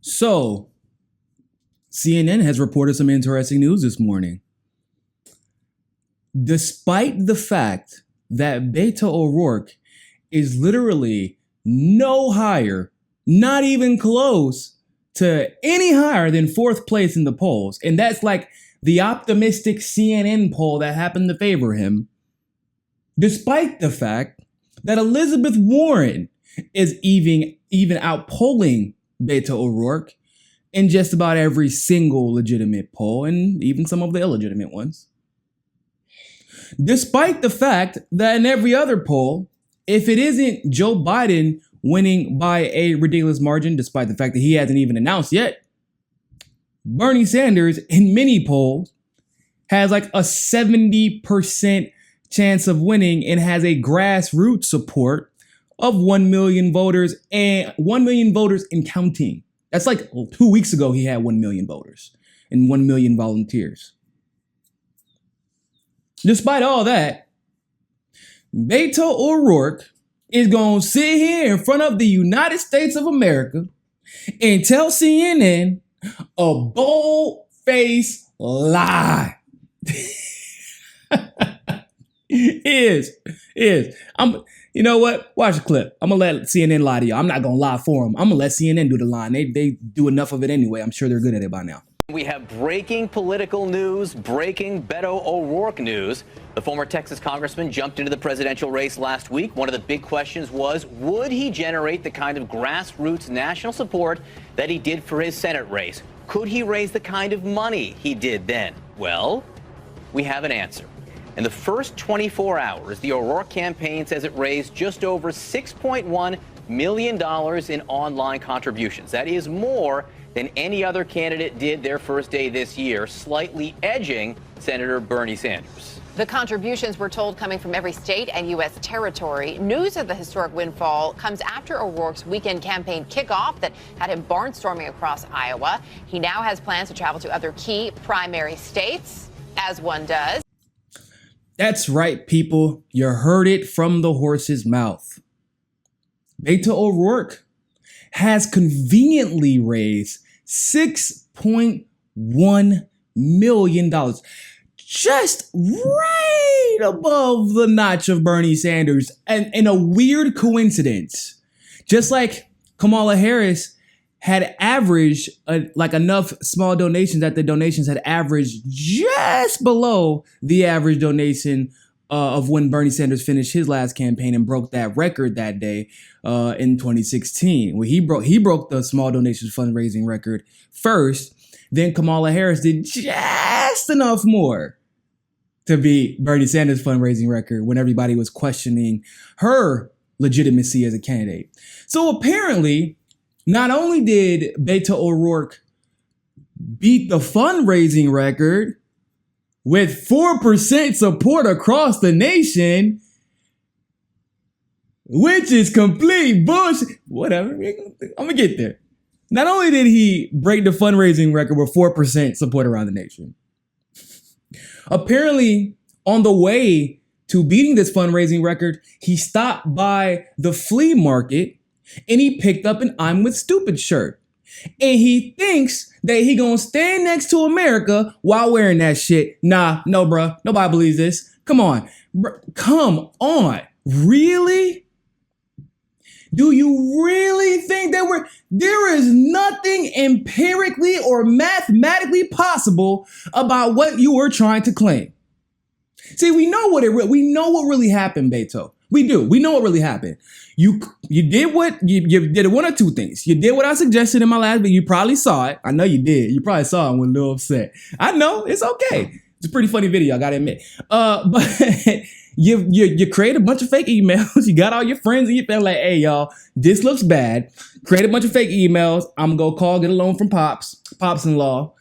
So, CNN has reported some interesting news this morning. Despite the fact that Beto O'Rourke is literally no higher, not even close to any higher than fourth place in the polls, and that's like the optimistic CNN poll that happened to favor him, despite the fact that Elizabeth Warren is even outpolling Beto O'Rourke in just about every single legitimate poll and even some of the illegitimate ones. Despite the fact that in every other poll, if it isn't Joe Biden winning by a ridiculous margin, despite the fact that he hasn't even announced yet, Bernie Sanders in many polls has like a 70% chance of winning and has a grassroots support of 1 million voters and 1 million voters and counting. That's like 2 weeks ago, he had 1 million voters and 1 million volunteers. Despite all that, Beto O'Rourke is going to sit here in front of the United States of America and tell CNN a bold-faced lie. Is. You know what? Watch the clip. I'm going to let CNN lie to you. I'm not going to lie for them. I'm going to let CNN do the lying. They do enough of it anyway. I'm sure they're good at it by now. We have breaking political news, breaking Beto O'Rourke news. The former Texas congressman jumped into the presidential race last week. One of the big questions was, would he generate the kind of grassroots national support that he did for his Senate race? Could he raise the kind of money he did then? Well, we have an answer. In the first 24 hours, the O'Rourke campaign says it raised just over $6.1 million in online contributions. That is more than any other candidate did their first day this year, slightly edging Senator Bernie Sanders. The contributions, we're told, coming from every state and U.S. territory. News of the historic windfall comes after O'Rourke's weekend campaign kickoff that had him barnstorming across Iowa. He now has plans to travel to other key primary states, as one does. That's right, people. You heard it from the horse's mouth. Beto O'Rourke has conveniently raised $6.1 million. Just right above the notch of Bernie Sanders. And in a weird coincidence, just like Kamala Harris had averaged like enough small donations that the donations had averaged just below the average donation of when Bernie Sanders finished his last campaign and broke that record that day in 2016. Well, he broke the small donations fundraising record first. Then Kamala Harris did just enough more to beat Bernie Sanders' fundraising record when everybody was questioning her legitimacy as a candidate. So apparently, not only did Beto O'Rourke beat the fundraising record with 4% support across the nation, which is complete bullshit. Whatever, I'm gonna get there. Not only did he break the fundraising record with 4% support around the nation, apparently on the way to beating this fundraising record, he stopped by the flea market and he picked up an I'm with Stupid shirt. And he thinks that he gonna stand next to America while wearing that shit. Nah, no, bruh. Nobody believes this. Come on. Come on. Really? Do you really think that there is nothing empirically or mathematically possible about what you were trying to claim? See, we know what really happened, Beto. We do. We know what really happened. You did what you did one or two things. You did what I suggested in my last video. You probably saw it. I know you did. You probably saw it when a little upset. I know, it's okay. It's a pretty funny video, I gotta admit. But you create a bunch of fake emails. You got all your friends and you feel like, hey y'all, this looks bad. Create a bunch of fake emails. I'm gonna go get a loan from Pops-in-law.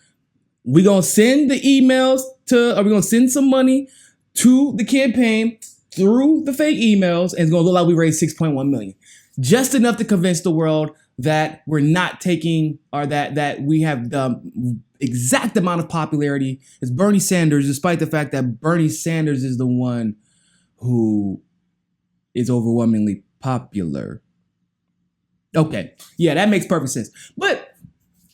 We're gonna send the emails we're gonna send some money to the campaign through the fake emails, and it's gonna look like we raised 6.1 million. Just enough to convince the world that we're not taking, or that we have the exact amount of popularity as Bernie Sanders, despite the fact that Bernie Sanders is the one who is overwhelmingly popular. Okay, yeah, that makes perfect sense. But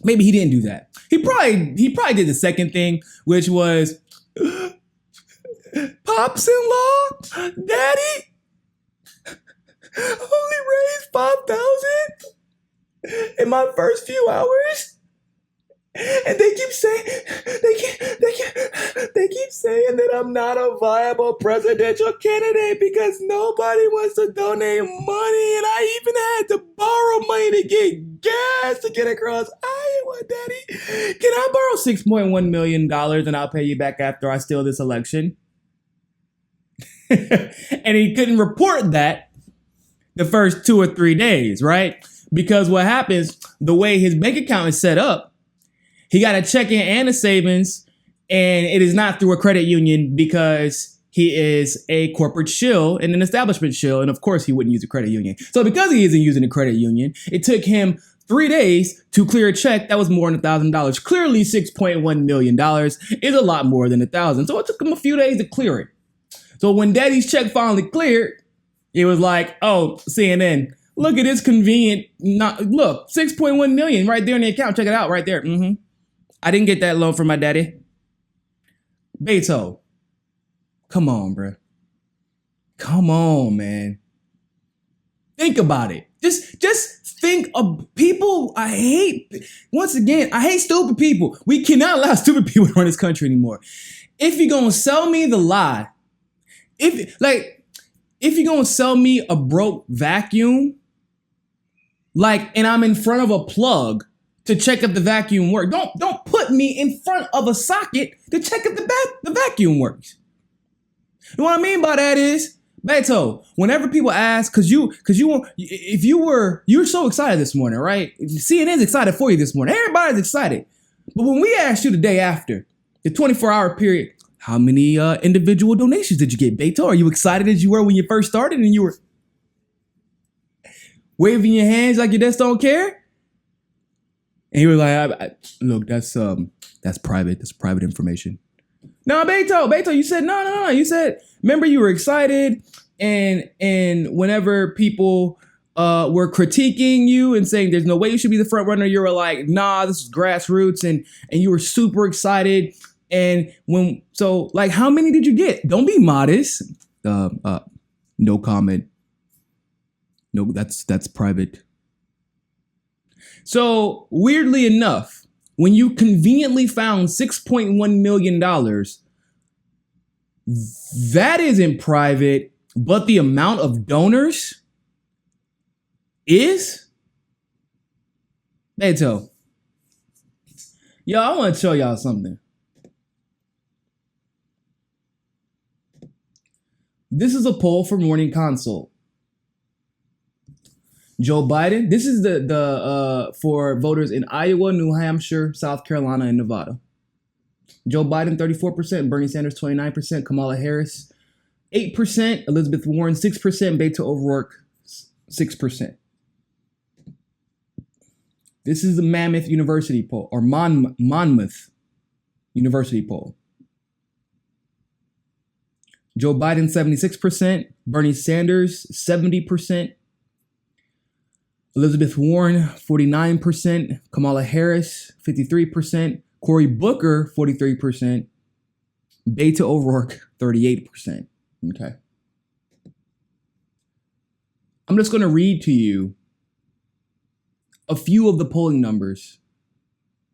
Maybe he didn't do that. He probably did the second thing, which was, Pops-in-law, Daddy, only raised $5,000 in my first few hours. And they keep saying that I'm not a viable presidential candidate because nobody wants to donate money, and I even had to borrow money to get gas to get across Iowa, Daddy. Can I borrow $6.1 million and I'll pay you back after I steal this election? And he couldn't report that the first 2 or 3 days, right? Because what happens, the way his bank account is set up, he got a checking and a savings, and it is not through a credit union because he is a corporate shill and an establishment shill. And of course, he wouldn't use a credit union. So because he isn't using a credit union, it took him 3 days to clear a check that was more than $1,000. Clearly, $6.1 million is a lot more than $1,000. So it took him a few days to clear it. So when Daddy's check finally cleared, it was like, oh, CNN, look at this convenient. Look, $6.1 million right there in the account. Check it out right there. I didn't get that loan from my daddy. Beto, come on, bro. Come on, man. Think about it. Just think of people. I hate stupid people. We cannot allow stupid people to run this country anymore. If you're going to sell me the lie, if you're going to sell me a broke vacuum, and I'm in front of a plug to check if the vacuum works. Don't put me in front of a socket to check if the vacuum works. You know what I mean by that is, Beto, whenever people ask, you're so excited this morning, right? CNN's excited for you this morning. Everybody's excited. But when we asked you the day after, the 24-hour period, how many individual donations did you get, Beto? Are you excited as you were when you first started and you were waving your hands like you just don't care? And he was like, look, that's private. That's private information. No, Beto, you said, no. You said, remember you were excited. And whenever people were critiquing you and saying there's no way you should be the front runner, you were like, nah, this is grassroots. And you were super excited. And how many did you get? Don't be modest. No comment. No, that's private. So weirdly enough, when you conveniently found $6.1 million, that isn't private, but the amount of donors is? Beto, yo, I want to show y'all something. This is a poll for Morning Consult. Joe Biden, this is the for voters in Iowa, New Hampshire, South Carolina, and Nevada. Joe Biden, 34%, Bernie Sanders, 29%, Kamala Harris, 8%, Elizabeth Warren, 6%, Beto O'Rourke, 6%. This is the Mammoth University poll, or Monmouth University poll. Joe Biden, 76%, Bernie Sanders, 70%, Elizabeth Warren, 49%, Kamala Harris, 53%, Cory Booker, 43%, Beto O'Rourke, 38%. Okay. I'm just going to read to you a few of the polling numbers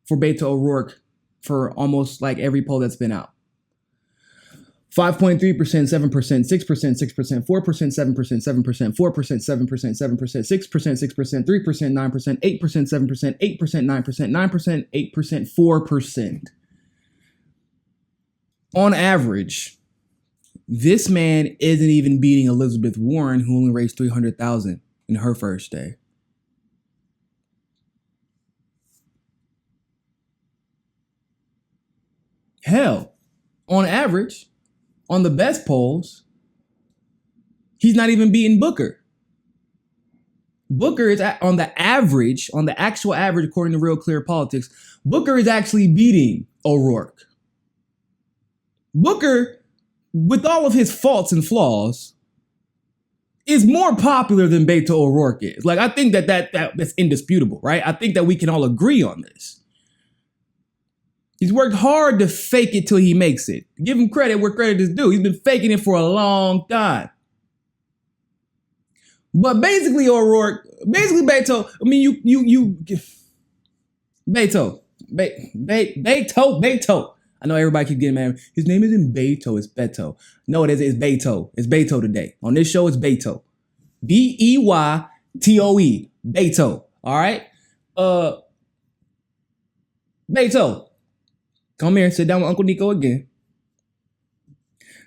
for Beto O'Rourke for almost like every poll that's been out. 5.3%, 7%, 6%, 6%, 4%, 7%, 7%, 4%, 7%, 7%, 6%, 6%, 3%, 9%, 8%, 7%, 8%, 9%, 9%, 8%, 4%. On average, this man isn't even beating Elizabeth Warren, who only raised $300,000 in her first day. Hell, on average, on the best polls, he's not even beating Booker. Booker is on the actual average, according to Real Clear Politics, Booker is actually beating O'Rourke. Booker, with all of his faults and flaws, is more popular than Beto O'Rourke is. Like, I think that's indisputable, right? I think that we can all agree on this. He's worked hard to fake it till he makes it. Give him credit where credit is due. He's been faking it for a long time. But basically, O'Rourke, Beto, I mean, Beto. I know everybody keeps getting mad. His name isn't Beto, it's Beto. No, it isn't. It's Beto. It's Beto today. On this show, it's Beto. Beytoe. Beto. All right? Beto. Come here and sit down with Uncle Niko again.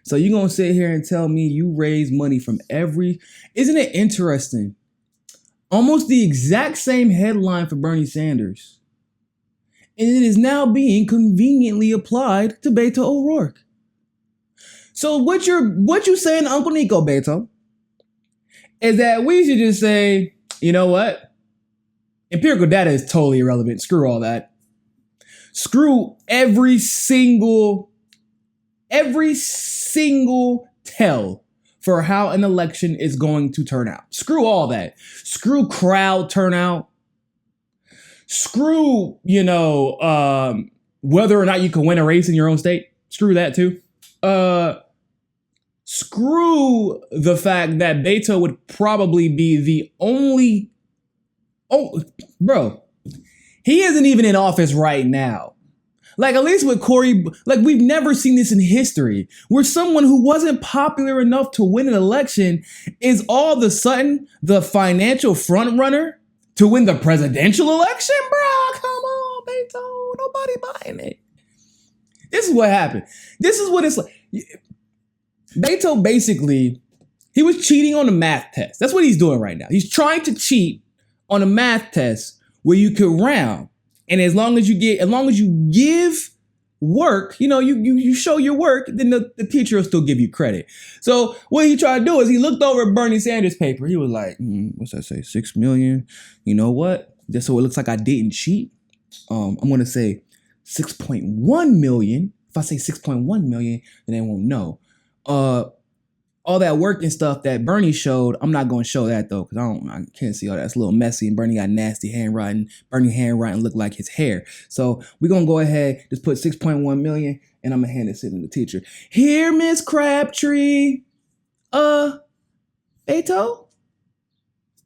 So you're going to sit here and tell me you raise money from every... Isn't it interesting? Almost the exact same headline for Bernie Sanders. And it is now being conveniently applied to Beto O'Rourke. So what you saying to Uncle Niko, Beto, is that we should just say, you know what? Empirical data is totally irrelevant. Screw all that. Screw every single tell for how an election is going to turn out. Screw all that. Screw crowd turnout. Screw, whether or not you can win a race in your own state. Screw that too. Screw the fact that Beto would probably be the only... Oh, bro. He isn't even in office right now. Like, at least with Corey, like, we've never seen this in history, where someone who wasn't popular enough to win an election is all of a sudden the financial front runner to win the presidential election, bro. Come on, Beto. Nobody buying it. This is what happened. This is what it's like. Beto basically, he was cheating on the math test. That's what he's doing right now. He's trying to cheat on a math test where you could round. And as long as you give work, you show your work, then the teacher will still give you credit. So what he tried to do is he looked over at Bernie Sanders' paper. He was like, what's that say? 6 million. You know what? Just so it looks like I didn't cheat. I'm going to say 6.1 million. If I say 6.1 million, then they won't know. All that work and stuff that Bernie showed, I'm not going to show that though, because I can't see all that. It's a little messy, and Bernie got nasty handwriting. Bernie handwriting looked like his hair. So we're going to go ahead, just put 6.1 million, and I'm going to hand it to the teacher. Here, Miss Crabtree. Beto?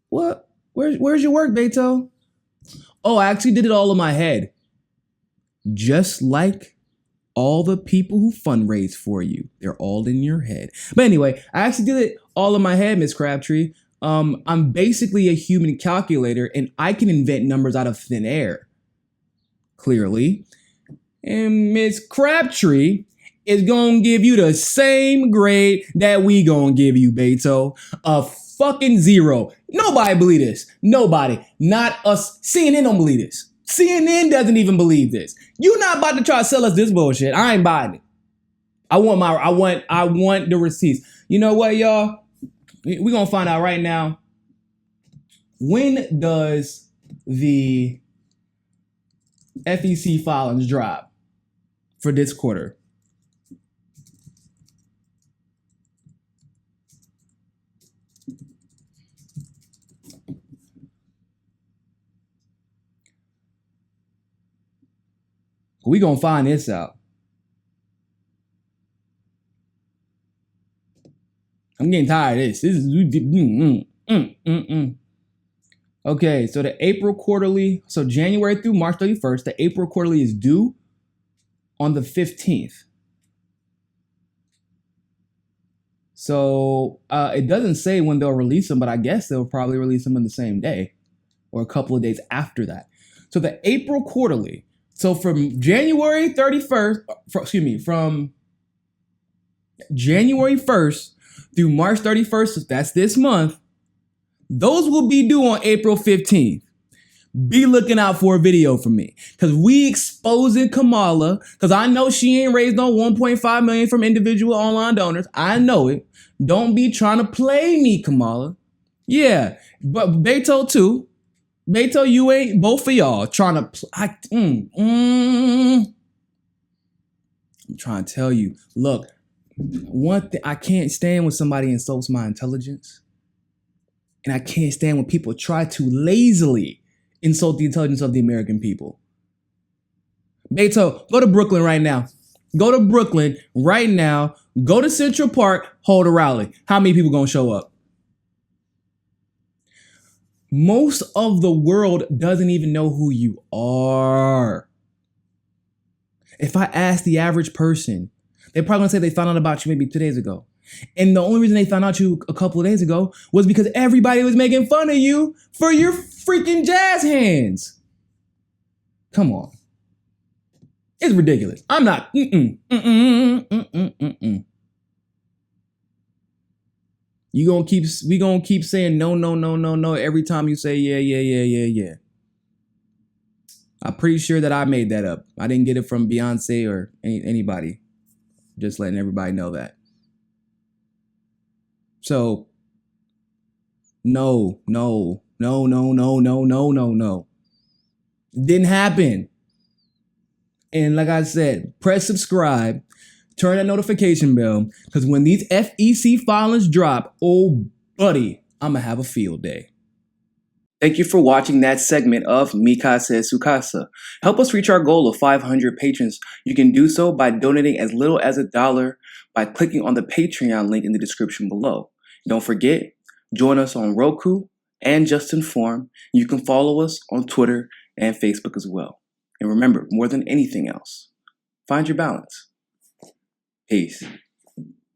What? Where's your work, Beto? Oh, I actually did it all in my head. Just like all the people who fundraise for you. They're all in your head. But anyway, I actually did it all in my head, Miss Crabtree. I'm basically a human calculator, and I can invent numbers out of thin air. Clearly. And Miss Crabtree is going to give you the same grade that we going to give you, Beto. A fucking 0. Nobody believe this. Nobody. Not us. CNN don't believe this. CNN doesn't even believe this. You're not about to try to sell us this bullshit. I ain't buying it. I want the receipts. You know what, y'all? We're gonna find out right now. When does the FEC filings drop for this quarter? We gonna find this out. I'm getting tired of this. This is Okay, so the April quarterly, so January through March 31st, the April quarterly is due on the 15th. So it doesn't say when they'll release them, but I guess they'll probably release them in the same day or a couple of days after that. So the April quarterly. So from January 31st, from January 1st through March 31st, that's this month, those will be due on April 15th. Be looking out for a video from me, because we exposing Kamala, because I know she ain't raised no 1.5 million from individual online donors. I know it. Don't be trying to play me, Kamala. Yeah, but Beto too. Beto, you ain't, both of y'all trying to I'm trying to tell you, look, one thing, I can't stand when somebody insults my intelligence. And I can't stand when people try to lazily insult the intelligence of the American people. Beto, go to Brooklyn right now. Go to Brooklyn right now. Go to Central Park, hold a rally. How many people gonna show up? Most of the world doesn't even know who you are. If I ask the average person, they're probably gonna say they found out about you maybe 2 days ago. And the only reason they found out you a couple of days ago was because everybody was making fun of you for your freaking jazz hands. Come on. It's ridiculous. I'm not. You we gonna keep saying no every time you say yeah. I'm pretty sure that I made that up. I didn't get it from Beyonce or anybody. Just letting everybody know that. So, no. Didn't happen. And like I said, press subscribe, turn that notification bell, because when these FEC filings drop, oh buddy, I'm gonna have a field day. Thank you for watching that segment of Mi Casa es Su Casa. Help us reach our goal of 500 patrons. You can do so by donating as little as $1 by clicking on the Patreon link in the description below. Don't forget, join us on Roku and JustNForm. You can follow us on Twitter and Facebook as well. And remember, more than anything else, find your balance. Peace.